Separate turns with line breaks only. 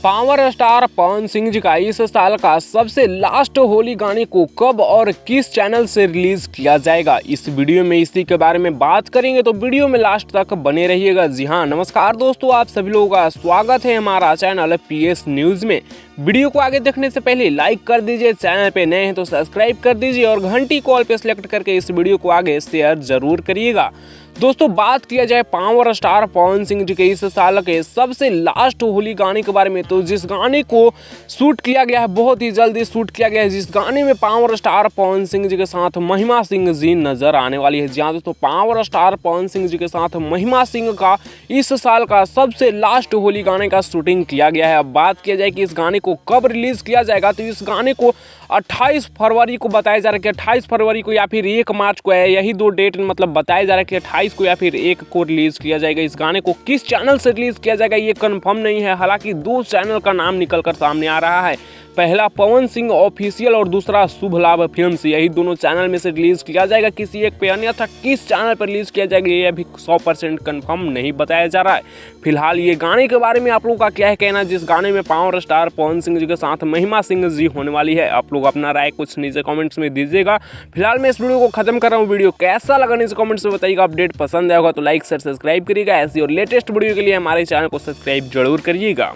Power star Pawan Singh ji का इस साल का सबसे लास्ट होली गाने को कब और किस चैनल से रिलीज किया जाएगा, इस वीडियो में इसी के बारे में बात करेंगे। तो वीडियो में लास्ट तक बने रहिएगा। जी हाँ, नमस्कार दोस्तों, आप सभी लोगों का स्वागत है हमारा चैनल पीएस न्यूज में। वीडियो को आगे देखने से पहले लाइक कर दीजिए, चैनल पे नए हैं तो सब्सक्राइब कर दीजिए और घंटी कॉल पे सिलेक्ट करके इस वीडियो को आगे शेयर जरूर करिएगा। दोस्तों, बात किया जाए पावर स्टार पवन सिंह जी के इस साल के सबसे लास्ट होली गाने के बारे में, तो जिस गाने को शूट किया गया है, बहुत ही जल्दी शूट किया गया है, जिस गाने में पावर स्टार पवन सिंह जी के साथ महिमा सिंह जी नजर आने वाली है। जी हाँ दोस्तों, पावर स्टार पवन सिंह जी के साथ महिमा सिंह का इस साल का सबसे लास्ट होली गाने का शूटिंग किया गया है। अब बात किया जाए कि इस गाने को कब रिलीज किया जाएगा, तो इस गाने को 28 फरवरी को बताया जा रहा है कि 28 फरवरी को या फिर 1 मार्च को है, यही दो डेट मतलब बताया जा रहा है कि 28 को या फिर 1 को रिलीज किया जाएगा। इस गाने को किस चैनल से रिलीज किया जाएगा ये कंफर्म नहीं है, हालांकि दो चैनल का नाम निकलकर सामने आ रहा है। पहला पवन सिंह ऑफिशियल और दूसरा शुभ लाभ फिल्म्स, यही दोनों चैनल में से रिलीज किया जाएगा किसी एक पे, अन्यथा किस चैनल पर रिलीज किया जाएगा ये अभी 100% कंफर्म नहीं बताया जा रहा है। फिलहाल ये गाने के बारे में आप लोगों का क्या है कहना, जिस गाने में पावर स्टार पवन सिंह जी के साथ महिमा सिंह जी होने वाली है। आप लोग अपना राय कुछ नीचे कमेंट्स में दीजिएगा। फिलहाल मैं इस वीडियो को खत्म कर रहा हूँ। वीडियो कैसा लगा नीचे कमेंट्स में बताइएगा। अपडेट पसंद आएगा तो लाइक शेयर सब्सक्राइब करिएगा। ऐसी और लेटेस्ट वीडियो के लिए हमारे चैनल को सब्सक्राइब जरूर करिएगा।